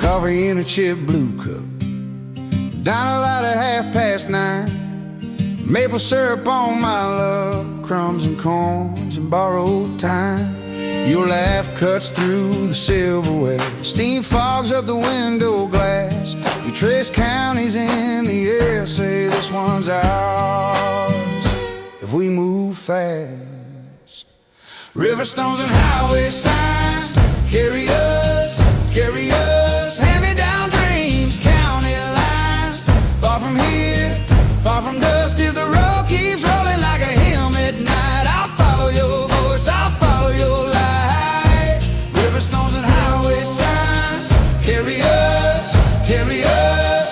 coffee in a chip blue cup. Dine a lot at 9:30. Maple syrup on my love, crumbs and corns and borrowed time. Your laugh cuts through the silverware, steam fogs up the window glass. We trace counties in the air, say this one's ours if we move fast. River stones and highway signs carry us, hand-me-down dreams, county lines. Far from here, far from dust, if the road keeps rolling like a hymn at night, I'll follow your voice, I'll follow your light. River stones and highway signs carry us, carry us.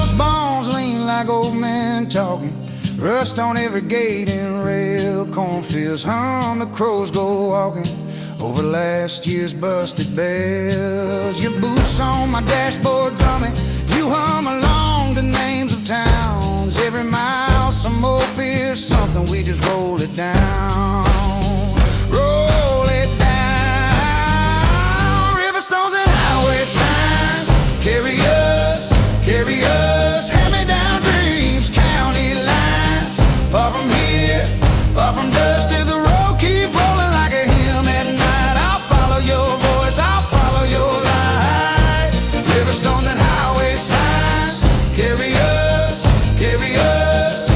Those bones lean like old men talking, rust on every gate and rail. Cornfields hum, the crows go walking over last year's busted bells. Your boots on my dashboard drumming, you hum along the names of towns. Every mile some more fears something, we just roll it down. Roll it down. River stones and highway signs carry us, carry us. Hand-me-down dreams, county lines. Far from here, far from dust, if the road keep rolling like a hymn at night, I'll follow your voice, I'll follow your light. River stones and highway signs carry us, carry us.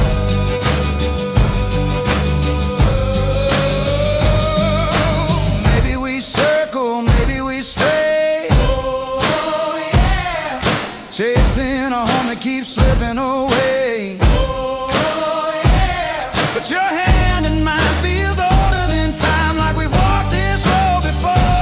Maybe we circle, maybe we stray. Oh yeah, chasing a home that keeps slipping away. But your hand in mine feels older than time, like we've walked this road before.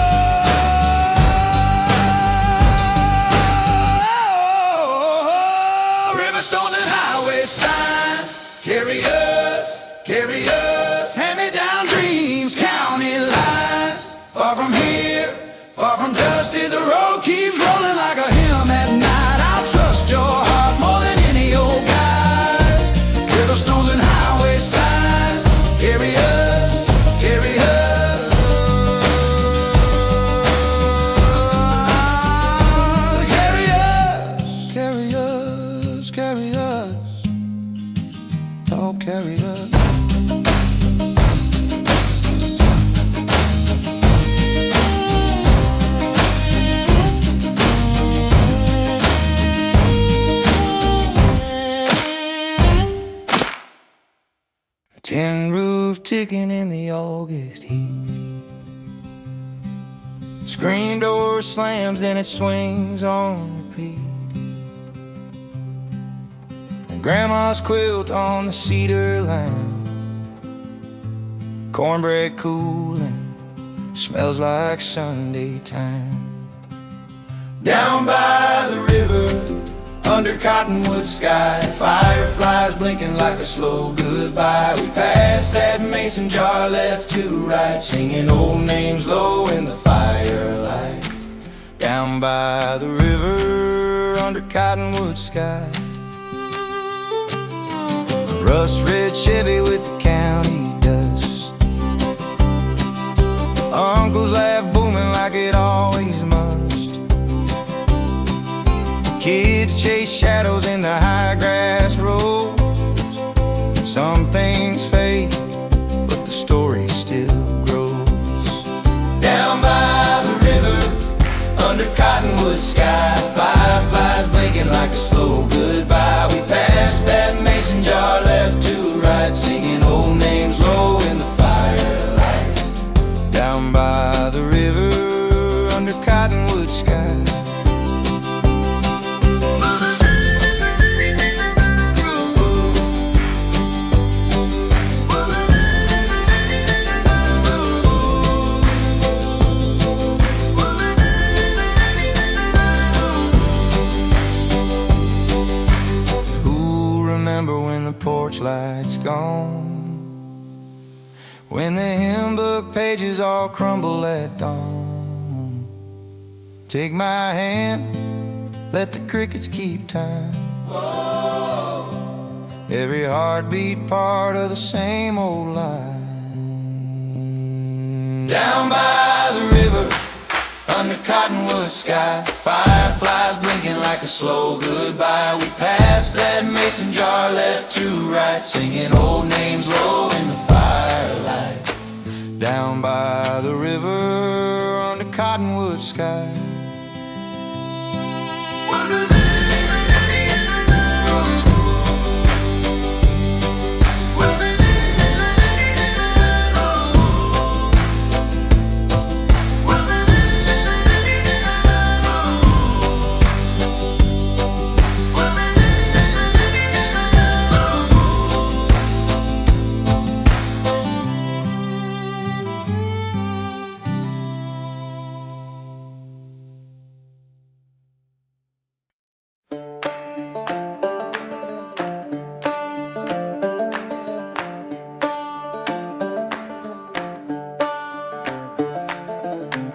River stones and highway signs carry us, carry us. Hand-me-down dreams, county lines. Far from here, far from dust, if the road keeps rolling like a hymn at night, I'll trust your heart more than any old guide. River stones and highway signs carry us, carry us. Carry us, carry us, carry us. Oh, carry us. Tin roof ticking in the August heat. Screen door slams, then it swings on repeat. And grandma's quilt on the cedar line, cornbread cooling, smells like Sunday time. Down by the river, under cottonwood sky, fireflies blinking like a slow goodbye. We passed that mason jar left to right, singing old names low in the firelight. Down by the river, under cottonwood sky, rust red Chevy with the county dust. Uncle's laugh booming like it always must. Kids chase shadows in the high grass roads. Some things fade, but the story still grows. Down by the river, under cottonwood sky, fireflies blinking like a slow goodbye. We passed that mason jar left to right, singing old names low in the firelight. Down by the river, under cottonwood sky. Porch lights gone, when the hymn book pages all crumble at dawn. Take my hand, let the crickets keep time. Whoa. Every heartbeat part of the same old line. Down by the river, under cottonwood sky, fireflies blinking like a slow goodbye. We passed that mason jar left to right, singing old names low in the firelight. Down by the river, under cottonwood sky.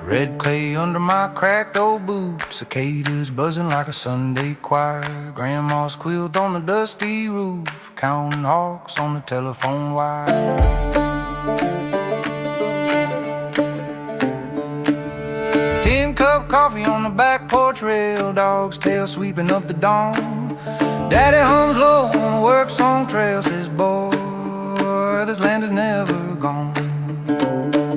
Red clay under my cracked old boots, cicadas buzzing like a Sunday choir, grandma's quilt on the dusty roof, counting hawks on the telephone wire. 10-cup coffee on the back porch rail, dog's tail sweeping up the dawn. Daddy hums low on a work song trail, says, boy, this land is never gone.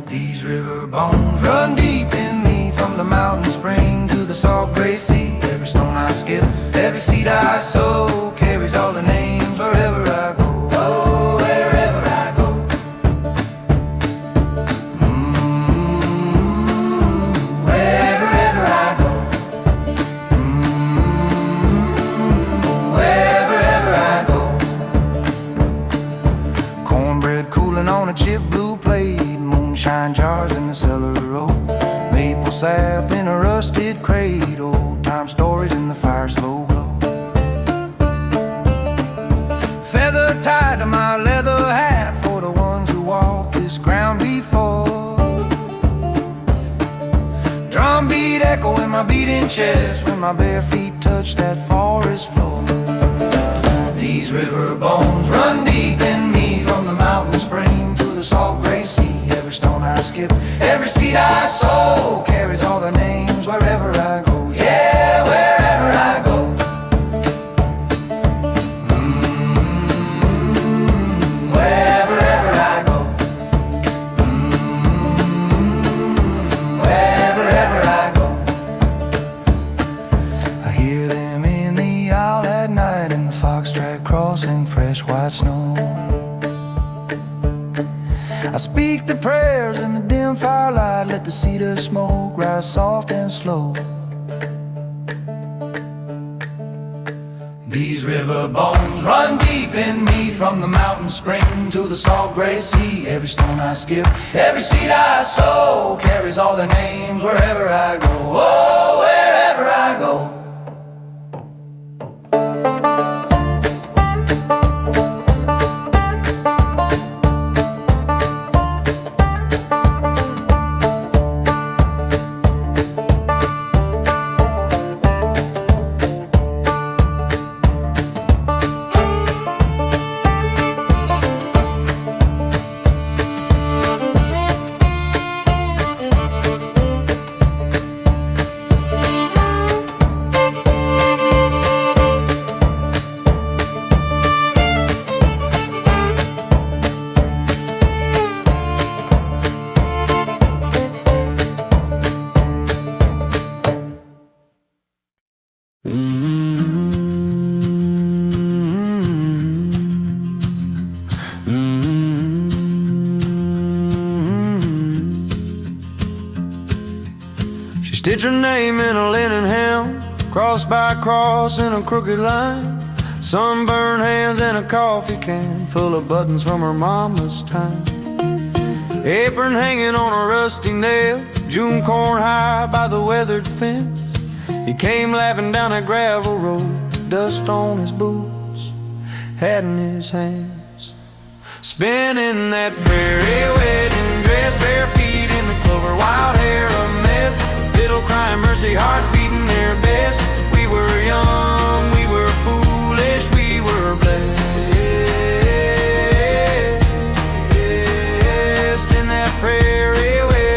These river bones run deep in me, from the mountain spring to the salt gray sea. Every stone I skip, every seed I sow, carries all the names wherever I go. Oh, wherever I go. Wherever I go. Wherever I go. Cornbread cooling on a chip blue plate, moonshine jars in the cellar row, maple sap in a rusted crate, old time stories in the fire slow glow. Feather tied to my leather hat for the ones who walk this ground before. Drum beat echo in my beating chest when my bare feet touch that forest floor. These river bones run deep in me, from the mountain spring to the salt gray sea. Every stone I skip, every seed I sow, carries all their names wherever I go. Yeah, wherever I go. Wherever I go. Wherever I go. I hear them in the owl at night, in the fox track crossing fresh white snow. I speak the prayers in the dim firelight, let the cedar smoke rise soft and slow. These river bones run deep in me, from the mountain spring to the salt gray sea. Every stone I skip, every seed I sow, carries all their names wherever I go. Oh, wherever I go. Stitch her name in a linen hem, cross by cross in a crooked line, sunburned hands and a coffee can full of buttons from her mama's time. Apron hanging on a rusty nail, June corn high by the weathered fence. He came laughing down a gravel road, dust on his boots, hat in his hands. Spinning that prairie wedding dress, bare feet in the clover, wild hair a mess, fiddle crying mercy, hearts beating their best. We were young, we were foolish, we were blessed. In that prairie wedding.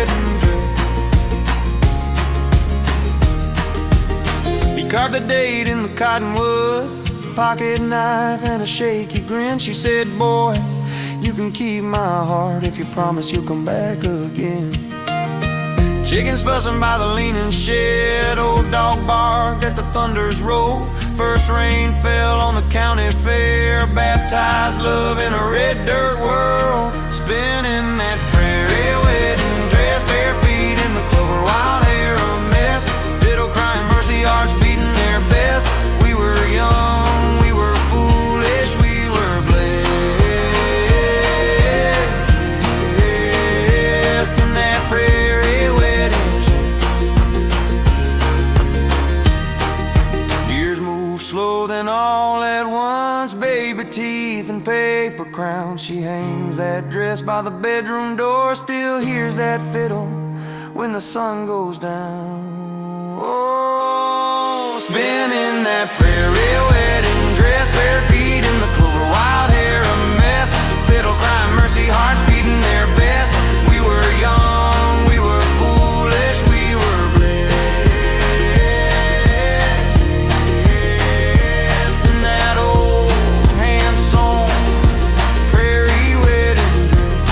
carved the date in the cottonwood, pocket knife and a shaky grin. She said, boy, you can keep my heart if you promise you'll come back again. Chickens fussing by the leaning shed, old dog barked at the thunder's roll. First rain fell on the county fair, baptized love in a red dirt world. Spinning that prairie wedding dress, bare feet in the clover, wild hair a mess, fiddle crying, mercy hearts beating their best. We were young, we were foolish, we were blessed in that prairie wedding. Years move slow, then all at once, baby teeth and paper crown. She hangs that dress by the bedroom door, still hears that fiddle when the sun goes down. Oh, spinning that prairie wedding dress, bare feet in the clover, wild hair a mess, fiddle crying, mercy hearts beating their best. We were young, we were foolish, we were blessed in that old hand-sewn prairie wedding dress.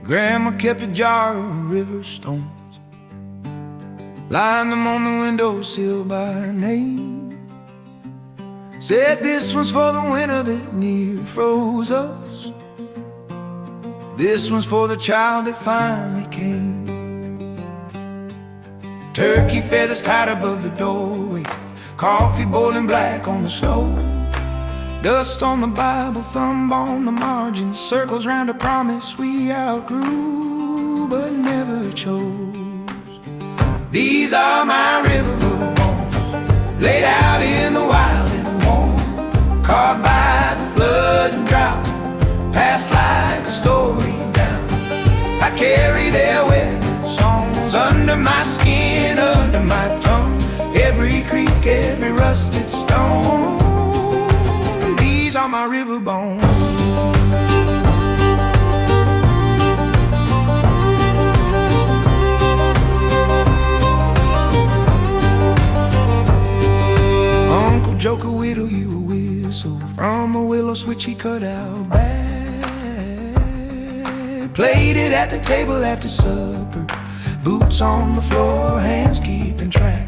Grandma kept a jar of river stones, lined them on the windowsill by name. Said this one's for the winter that near froze us, this one's for the child that finally came. Turkey feathers tied above the doorway, coffee boiling black on the stove, dust on the Bible, thumb on the margin, circles round a promise we outgrew but never chose. These are my riverboat bones, laid out in the wild and warm, carved by the flood and drought, passed like a story down. I carry their weathered songs under my skin, under my tongue, every creek, every rusted stone. These are my river bones. Uncle Joker whittle you a whistle from a willow switch he cut out bad. Played it at the table after supper, boots on the floor, hands keeping track.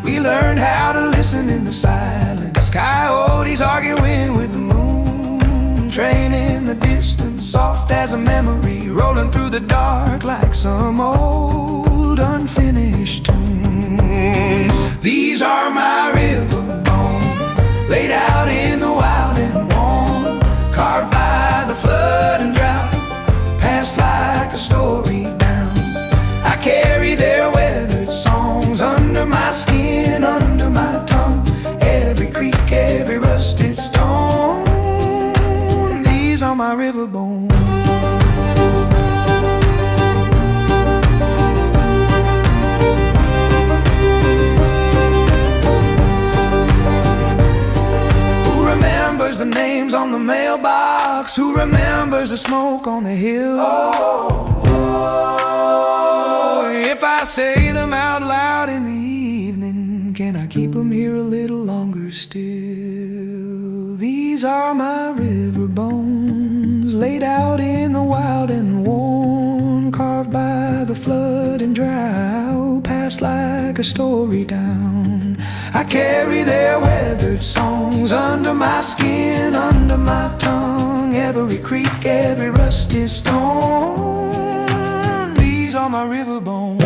We learned how to listen in the silence, coyotes arguing with the moon, train in the distance, soft as a memory, rolling through the dark like some old unfinished tune. These are my river bones, laid out in the wild and warm, carved by the flood and drought, passed like a story down. I carry their weathered songs under my skin, under my tongue, every creek, every rusted stone. These are my river bones. Who remembers the names on the mailbox? Who remembers the smoke on the hill? Oh, if I say them out loud in the evening, can I keep them here a little longer still? These are my river bones, laid out in the wild and worn, carved by the flood and drought, passed like a story down. I carry their weathered songs under my skin, under my tongue, every creek, every rusty stone. These are my river bones.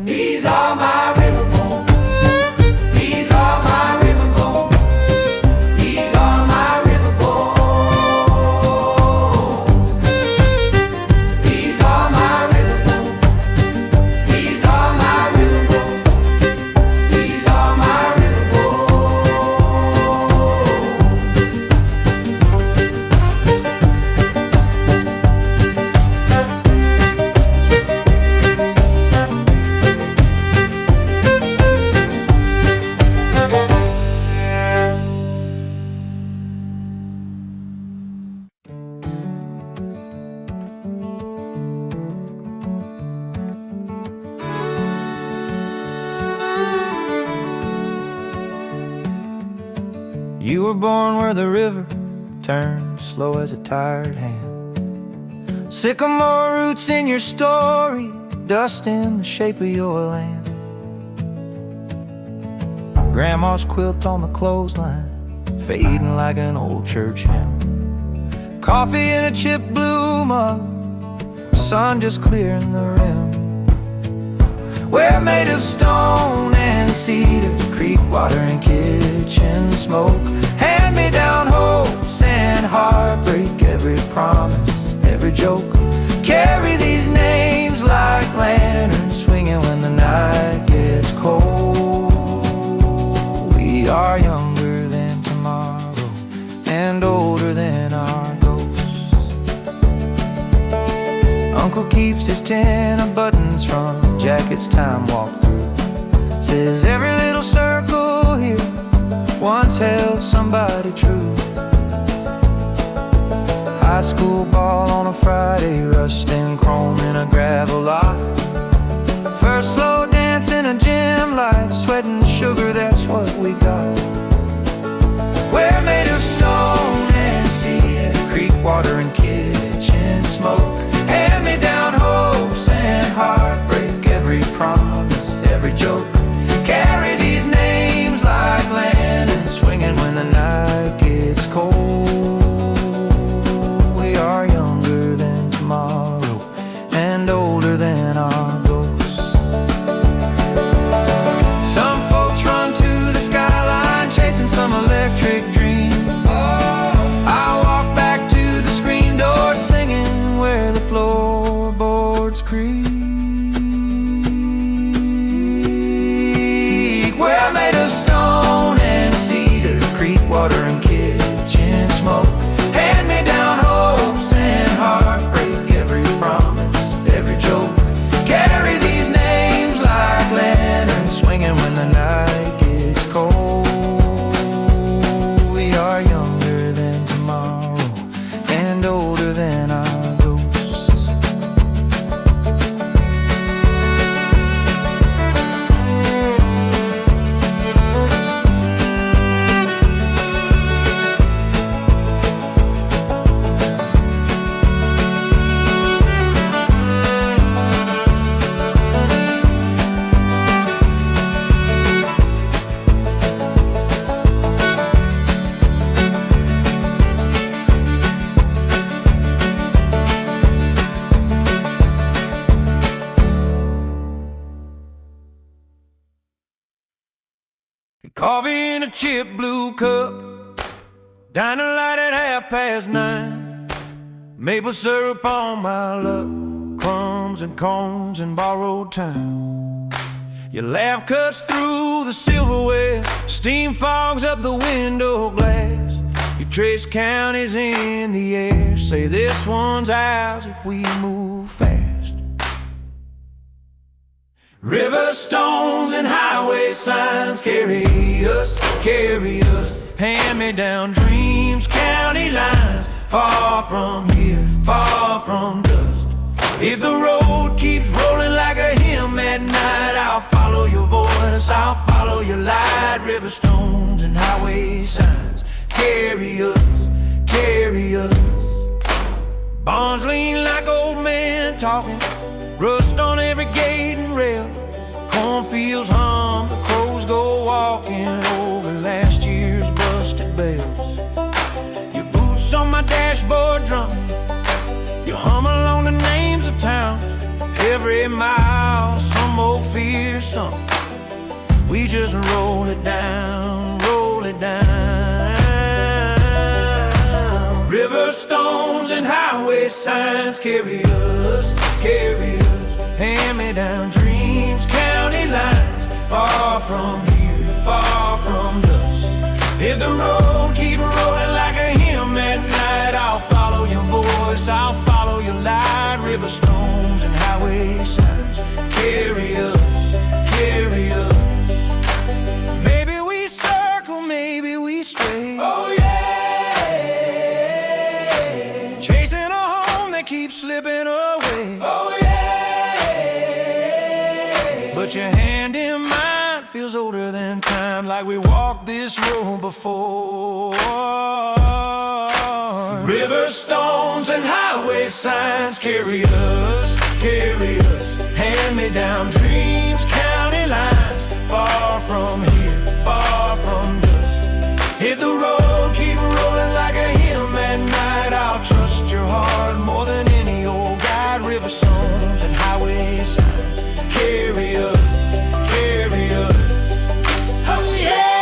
These are my river bones. These are my river bones. These are my river bones. These are my river bones. These are my river bones. These are my river bones. You were born where the river turns slow as a tired hand. Sycamore roots in your story, dust in the shape of your land. Grandma's quilt on the clothesline, fading like an old church hymn. Coffee in a chipped blue mug, sun just clearing the rim. We're made of stone and cedar, creek water and kitchen smoke. Hand-me-down hopes and heartbreak, every promise, every joke. Carry these names like lanterns, swinging when the night gets cold. We are younger than tomorrow and older than our ghosts. Uncle keeps his tin of buttons from jacket's time walk through. Says every little circle here once held somebody true. High school ball on a Friday, rust and chrome in a gravel lot. First slow dance in a gym light, sweating sugar, that's what we got. We're made of stone and cedar, creek water and kitchen smoke. Hand-me-down hopes and heartbreak, every promise, every joke. Carry these names like lanterns, swinging when the night gets cold. We are younger than tomorrow and older than our ghosts. Some folks run to the skyline, chasing some electric dream. I walk back to the screen door, singing where the floorboards creak. We're made of stone and cedar, creek water and kitchen smoke. Hand-me-down hopes and heartbreak, every promise, every joke. Carry these names like lanterns, swinging when the night gets cold. We are younger than tomorrow and older than our ghosts. Coffee in a chipped blue cup, diner light at 9:30. Maple syrup on my luck, crumbs and cones and borrowed time. Your laugh cuts through the silverware, steam fogs up the window glass. You trace counties in the air, say this one's ours if we move fast. River stones and highway signs carry us, carry us. Hand-me-down dreams, county lines, far from here, far from dust. If the road keeps rolling like a hymn at night, I'll follow your voice, I'll follow your light. River stones and highway signs carry us, carry us. Barns lean like old men talking, rust on every gate and rail. Cornfields hum, the crows go walking over last year's busted bells. Your boots on my dashboard drumming, you hum along the names of towns. Every mile, some old fearsome, we just roll it down, roll it down. River stones and highway signs carry us, carry us. Hand-me-down dreams, county lines, far from here, far from dust. If the road keeps rolling like a hymn at night, I'll follow your voice, I'll follow your light. River stones and highway signs carry us, carry us. Maybe we circle, maybe we stray. Oh yeah, chasing a home that keeps slipping away. Oh yeah, but your hand in mine feels older than time, like we walked this road before. River stones and highway signs carry us, hand-me-down dreams, county lines, far from here, far from dust. Hit the road, keep rolling like a hymn at night. I'll trust your heart more than any old guide. River stones and highway signs carry us, carry us. Oh yeah.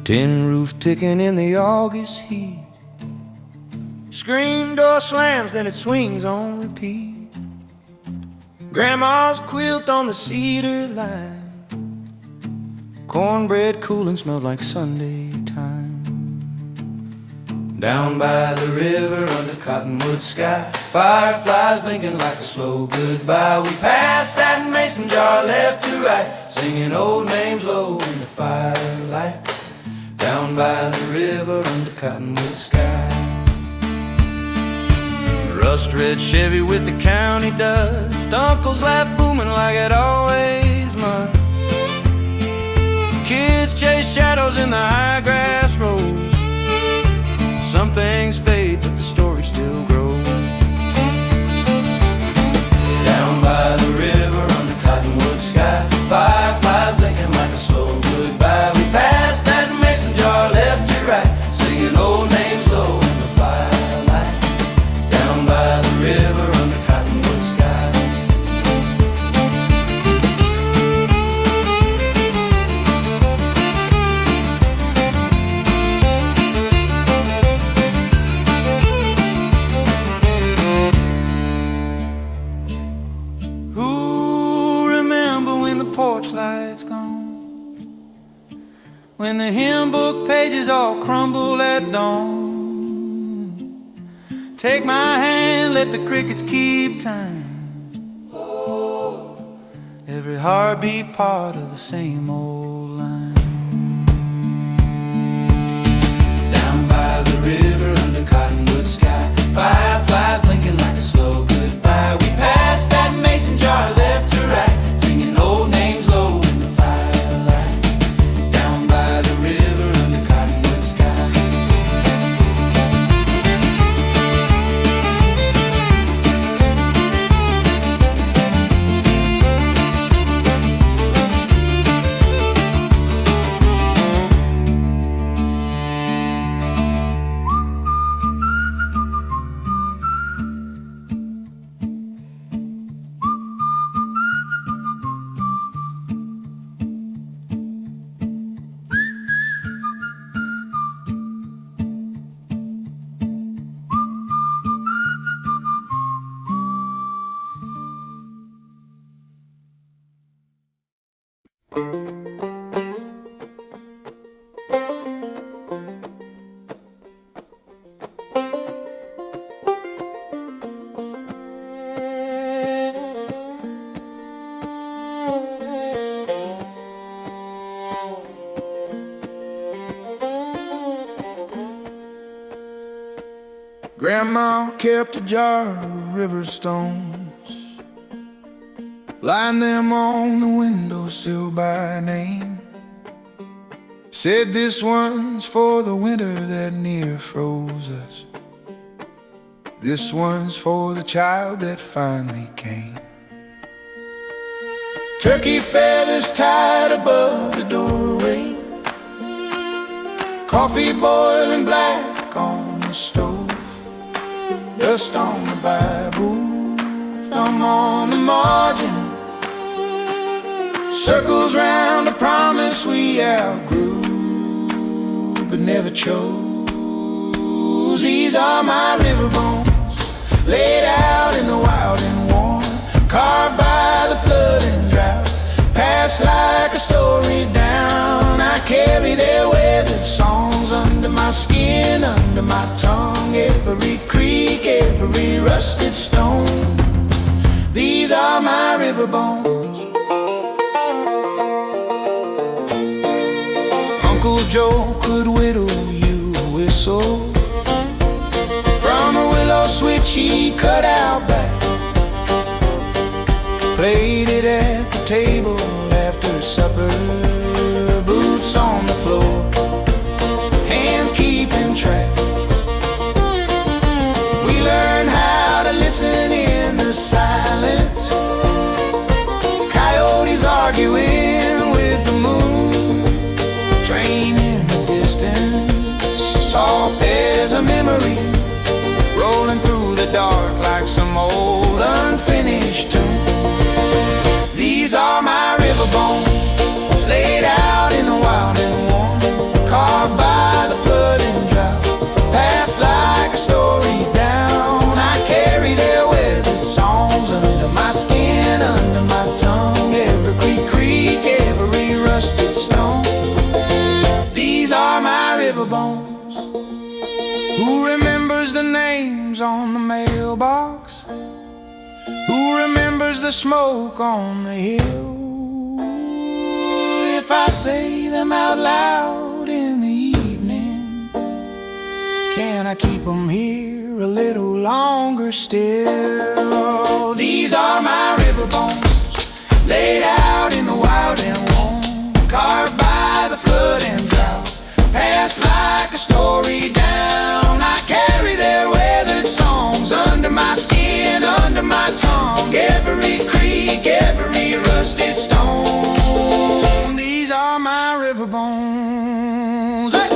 Tin roof ticking in the August heat. Screen door slams, then it swings on repeat. Grandma's quilt on the cedar line. Cornbread cooling smells like Sunday time. Down by the river under cottonwood sky, fireflies blinking like a slow goodbye. We pass that mason jar left to right, singing old names low in the firelight. Down by the river under cottonwood sky. Rust red Chevy with the county dust, uncle's laugh booming like it always must. Kids chase shadows in the high grass rows. Some things fade but the story still grows. Down by the river under cottonwood sky, fireflies blinking like a slow goodbye. We pass that mason jar left to right, singing old names low in the firelight. Down by the river under cottonwood sky. Who remember when the porch lights gone? When the hymn book pages all crumble at dawn. Take my hand, let the crickets keep time. Every heartbeat part of the same old line. Down by the river under cottonwood sky, fireflies blinking like a slow goodbye. We pass that mason jar left to right, singing old names low in the firelight. Down by the river under cottonwood sky. Grandma kept a jar of river stones, lined them on the windowsill by name. Said this one's for the winter that near froze us. This one's for the child that finally came. Turkey feathers tied above the doorway, coffee boiling black on the stove, dust on the Bible, thumb on the margin, circles round a promise we outgrew but never chose. These are my river bones, laid out in the wild and warm, carved by the flood and drought, passed like a story down. I carry their weathered songs under my skin, under my tongue. Every creek, every every rusted stone. These are my river bones. Uncle Joe could whittle you a whistle from a willow switch he cut out back. Played it at the table after supper, boots on the floor, hands keeping track. We learned how to listen in the silence, coyotes arguing with the moon, train in the distance, soft as a memory, rolling through the dark like some old unfinished tune. These are my river bones, laid out in the wild and warm, carved by the flood and drought, passed like a story down. I carry their weathered songs under my skin, under my tongue, every creek, every rusted stone. These are my river bones. Who remembers the names on the mailbox? Who remembers the smoke on the hill? If I say them out loud in the evening, can I keep them here a little longer still? These are my river bones, laid out in the wild and warm, carved by the flood and drought, passed like a story down. I carry their weathered songs under my skin, under my tongue, every creek, every rusted stone. These are my river bones. Hey!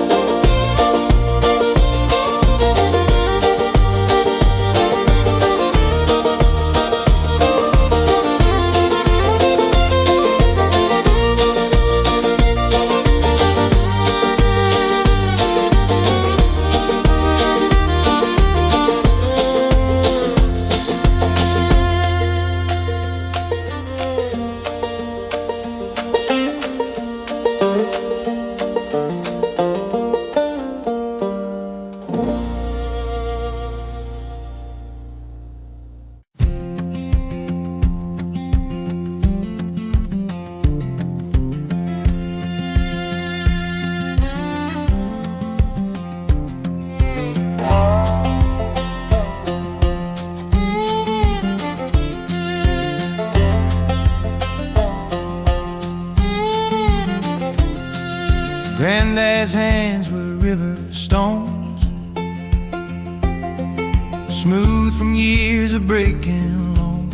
Granddad's hands were river stones, smooth from years of breaking loam.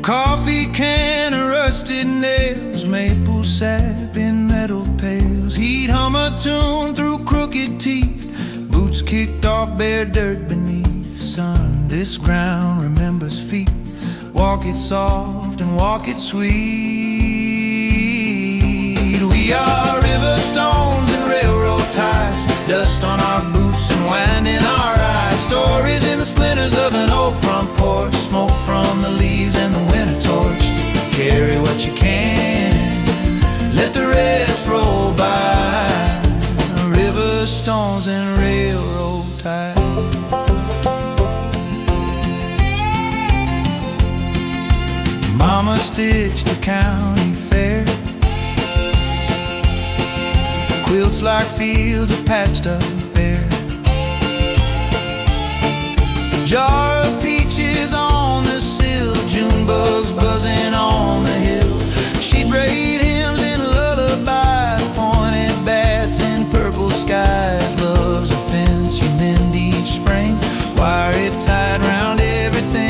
Coffee can of rusted nails, maple sap in metal pails. He'd hum a tune through crooked teeth, boots kicked off bare dirt beneath. Son, this ground remembers feet. Walk it soft and walk it sweet. We are river stones and railroad ties, dust on our boots and wind in our eyes. Stories in the splinters of an old front porch, smoke from the leaves and the winter torch. Carry what you can, let the rest roll by. River stones and railroad ties. Mama stitched the county fair, quilts like fields of patched up bare. Jar of peaches on the sill, June bugs buzzing on the hill. She'd braid hymns and lullabies, pointed bats in purple skies. Love's a fence you mend each spring, wire it tied round everything.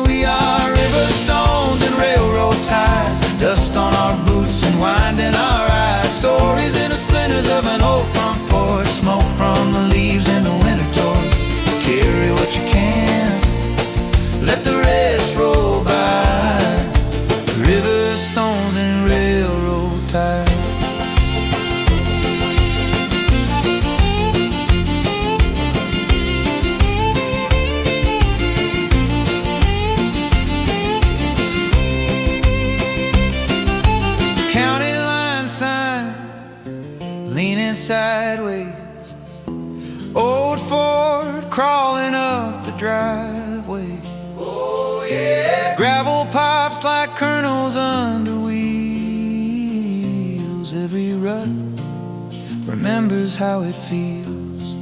We are river stones and railroad ties, dust on our boots and wind in our eyes. Stories in the splinters of an old front porch, smoke from the leaves in the winter torch. Carry what you can, let the rest roll by. River stones and railroad ties. County line sign leaning sideways, old crawling up the driveway. Oh yeah. Gravel pops like kernels under wheels. Every rut remembers how it feels.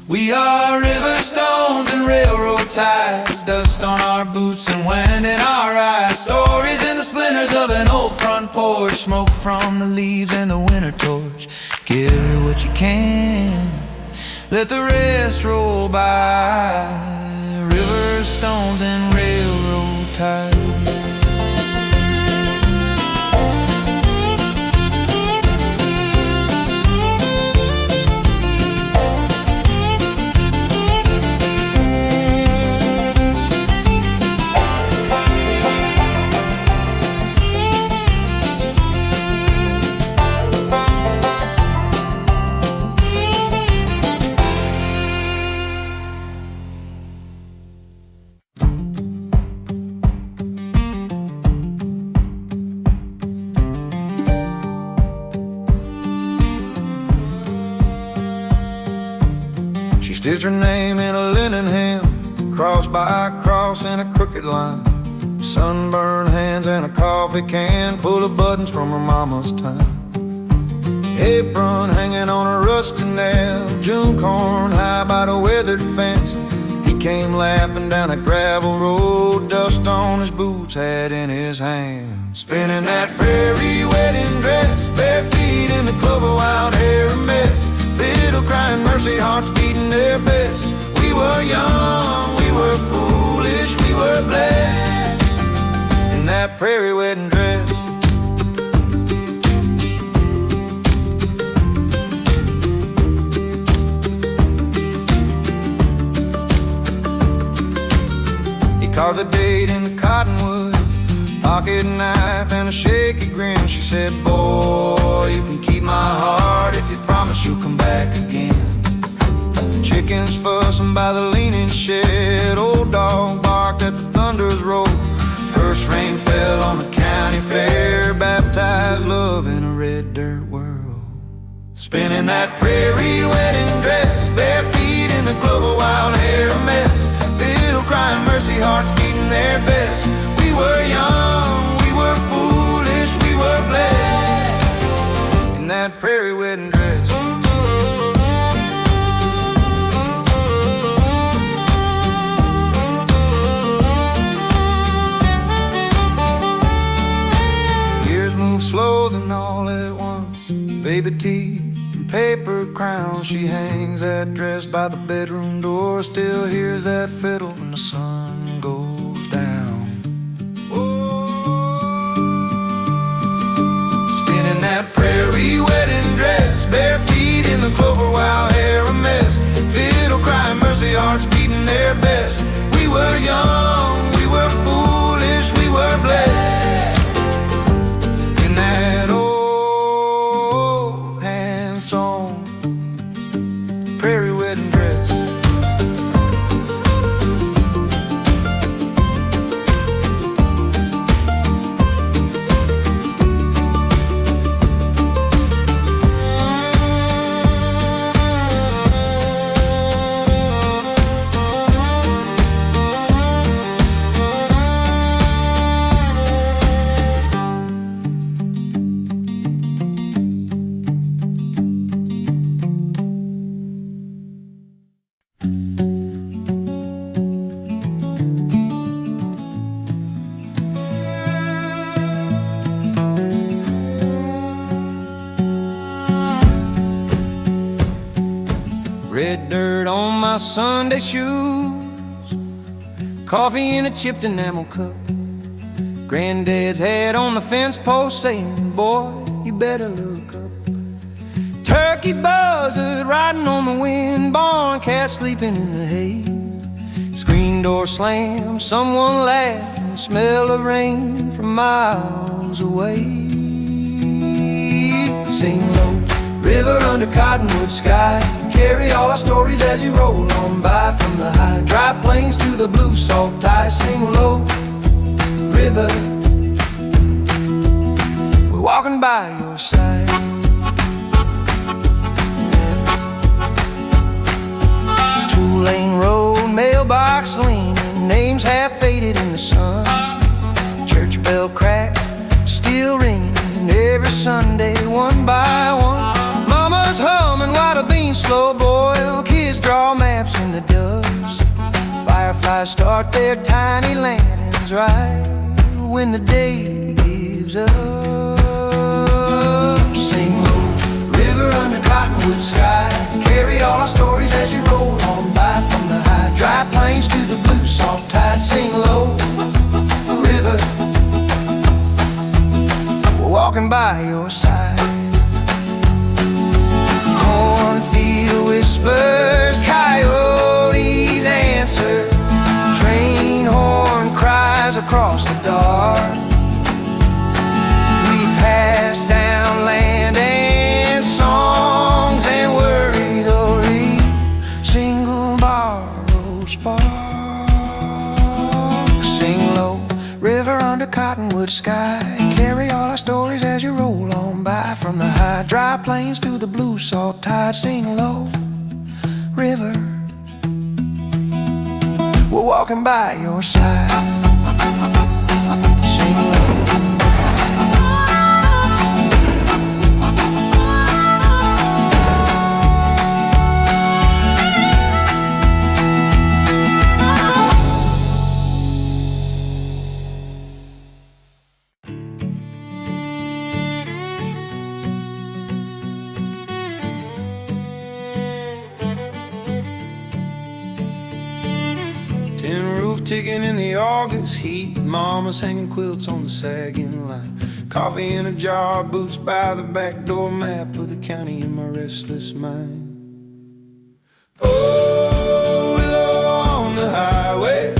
We are river stones and railroad ties, dust on our boots and wind in our eyes. Stories in the splinters of an old front porch, smoke from the leaves and the winter torch. Carry what you can, let the rest roll by. River stones and railroad ties. Stitched her name in a linen hem, cross by cross in a crooked line. Sunburned hands and a coffee can full of buttons from her mama's time. Apron hanging on a rusty nail, June corn high by the weathered fence. He came laughing down a gravel road, dust on his boots, hat in his hand. Spinning that prairie wedding dress, bare feet in the clover, wild hair a mess. Fiddle crying, mercy hearts beating their best. We were young, we were foolish, we were blessed in that prairie wedding dress. He carved the date in the cottonwood, pocket knife and a shaky grin. She said, boy, you can keep my heart if you promise you'll come back again. Chickens fussing by the leaning shed, old dog barked at the thunder's roll. First rain fell on the county fair, baptized love in a red dirt world. Spinning that prairie wedding dress, bare feet in the clover, wild hair a mess. Fiddle crying, mercy hearts beating their best. We were young, we were foolish, we were blessed in that prairie wedding dress. Years move slow, then all at once, baby teeth and paper crowns. She hangs that dress by the bedroom door, still hears that fiddle when the sun goes down. That prairie wedding dress, bare feet in the clover, wild hair a mess. Fiddle crying, mercy hearts beating their best. We were young, we were foolish, we were blessed in that old hand song prairie wedding dress. Red dirt on my Sunday shoes, coffee in a chipped enamel cup. Granddad's hat on the fence post saying, boy, you better look up. Turkey buzzard riding on the wind, barn cat sleeping in the hay. Screen door slam, someone laughing, smell of rain from miles away. Sing low, river under cottonwood sky, carry all our stories as you roll on by. From the high, dry plains to the blue salt ties. Sing low, river, we're walking by your side. beans slow boil, kids draw maps in the dust. Fireflies start their tiny lanterns right when the day gives up. Sing low, river under cottonwood sky. Carry all our stories as you roll on by from the high. Dry plains to the blue soft tide. Sing low, river, we're walking by your side. Cornfield whispers, coyotes answer. Train horn cries across the dark. We pass down land and songs and worry the single borrowed spark. Sing low, river under cottonwood sky. Carry all our stories as you roll on by from the high. Dry plains to the blue salt tide. Sing low, river, we're walking by your side. Sing low. Ticking in the August heat. Mama's hanging quilts on the sagging line. Coffee in a jar, boots by the back door. Map of the county in my restless mind. Oh, willow on the highway,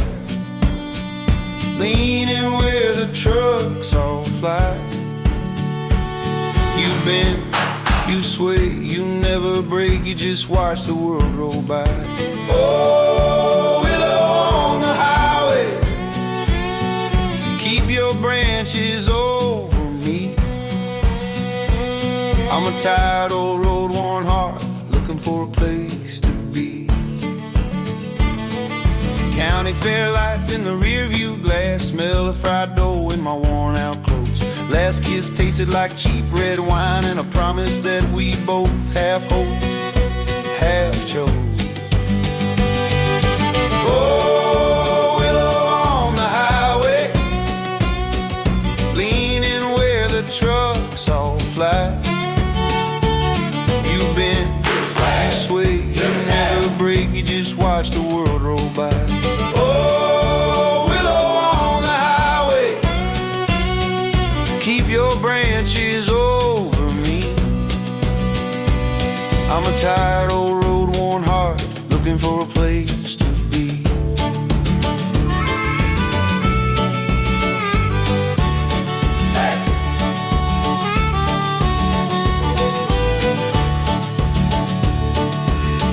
leaning where the trucks all fly. You bend, you sway, you never break. You just watch the world roll by. Oh, your branches over me. I'm a tired old road-worn heart looking for a place to be. County fair lights in the rear view glass. Smell of fried dough in my worn out clothes. Last kiss tasted like cheap red wine, and a promise that we both half hoped, half chose. Oh, trucks all fly. You bend, you sway, you never break. You just watch the world roll by. Oh, willow on the highway, keep your branches over me. I'm a tired old road-worn heart looking for a place to be.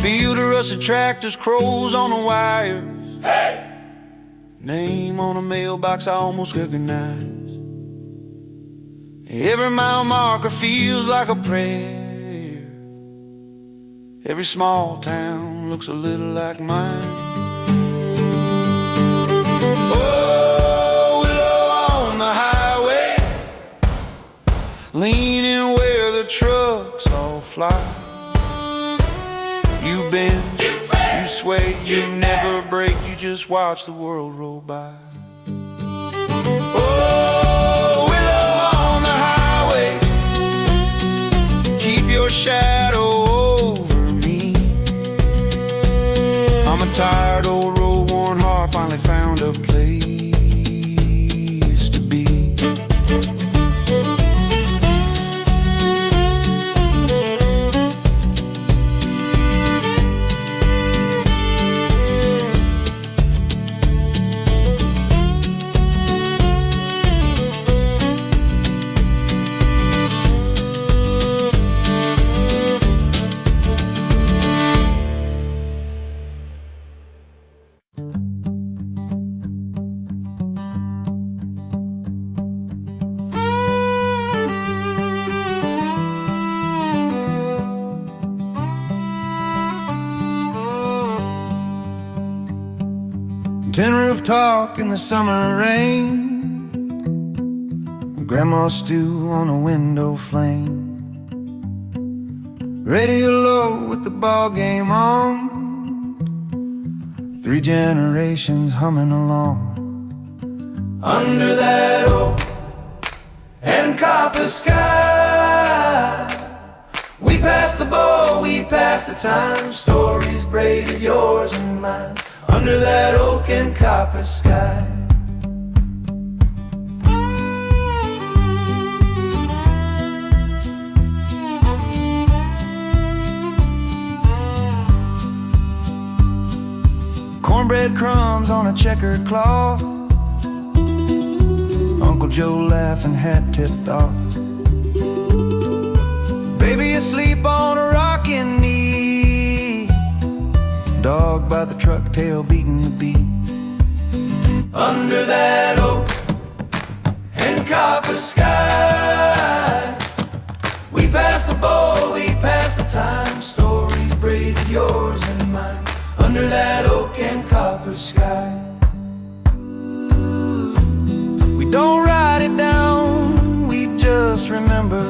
Field of rusted tractors, crows on the wires. Hey! Name on a mailbox I almost recognize. Every mile marker feels like a prayer. Every small town looks a little like mine. Oh, willow on the highway, leaning where the trucks all fly. You bend, you sway, you never break. You just watch the world roll by. Oh, willow on the highway, keep your shadow over me. I'm a tired old road-worn heart, finally found a place to be. Tin roof talk in the summer rain, grandma's stew on a window flame, Radio low with the ball game on. 3 generations humming along. Under that oak and copper sky, we pass the ball, we pass the time. Stories braided, yours and mine. Under that oak and copper sky. Cornbread crumbs on a checkered cloth. Uncle Joe laughing, hat tipped off. Baby asleep on a rocking knee. Dog by the truck, tail beating the beat. Under that oak and copper sky, we pass the ball, we pass the time. Stories braided, yours and mine. Under that oak and copper sky. We don't write it down, we just remember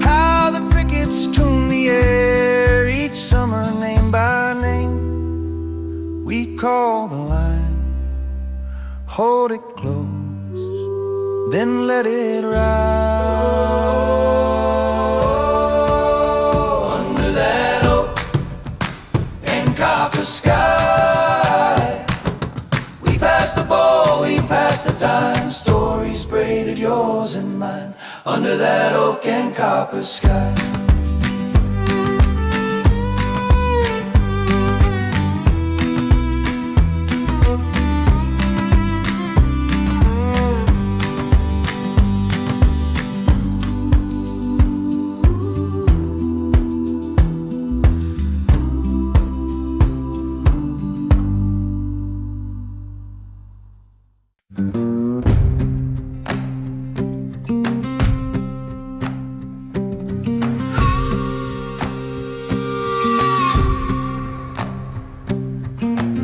how the crickets tune the air each summer, name by name. We call the line, hold it close, then let it ride. Under that oak and copper sky, we pass the ball, we pass the time. Stories braided, yours and mine. Under that oak and copper sky.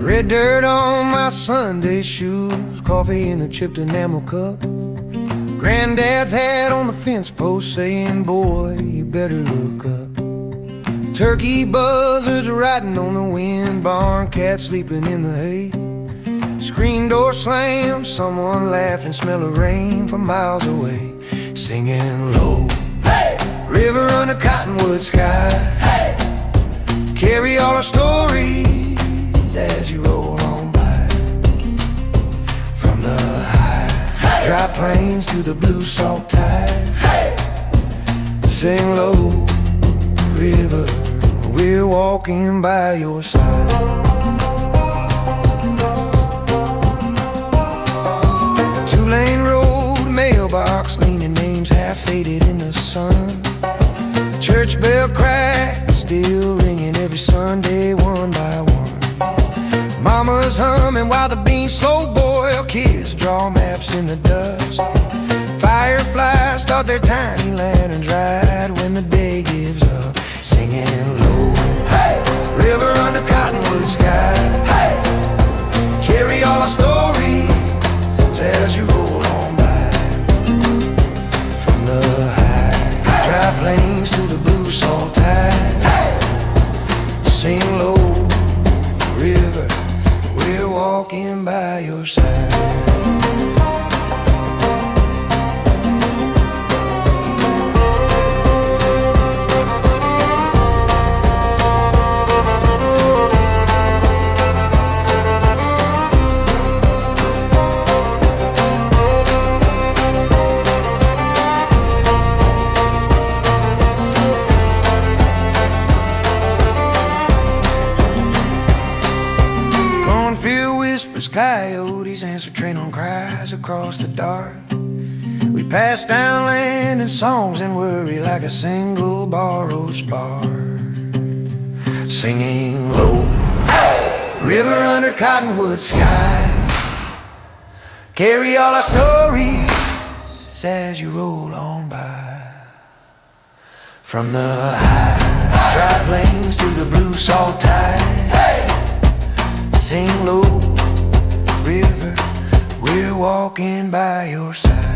Red dirt on my Sunday shoes, coffee in a chipped enamel cup. Granddad's hat on the fence post saying, boy, you better look up. Turkey buzzards riding on the wind, barn cat sleeping in the hay. Screen door slam, someone laughing, smell of rain from miles away. Singing low, hey! River under cottonwood sky, hey! Carry all our stories as you roll on by. From the high, hey! Dry plains to the blue salt tide, hey! Sing low, river, we're walking by your side. Two-lane road, mailbox leaning, names half faded in the sun. Church bell crack, still ringing every Sunday, one by one. Mama's humming while the beans slow boil. Kids draw maps in the dust. Fireflies start their tiny lanterns right when the day gives up. Singing low, hey! River under cottonwood sky, hey! Carry all our stories as you roll on by. From the high, dry plains to the blue salt tide, hey! Sing low, river, we're walking by your side. Coyotes answer train on cries across the dark. We pass down land and songs and worry like a single borrowed spar. Singing low, river under cottonwood sky. Carry all our stories as you roll on by. From the high, dry plains to the blue salt tide. Sing low, river, we're walking by your side.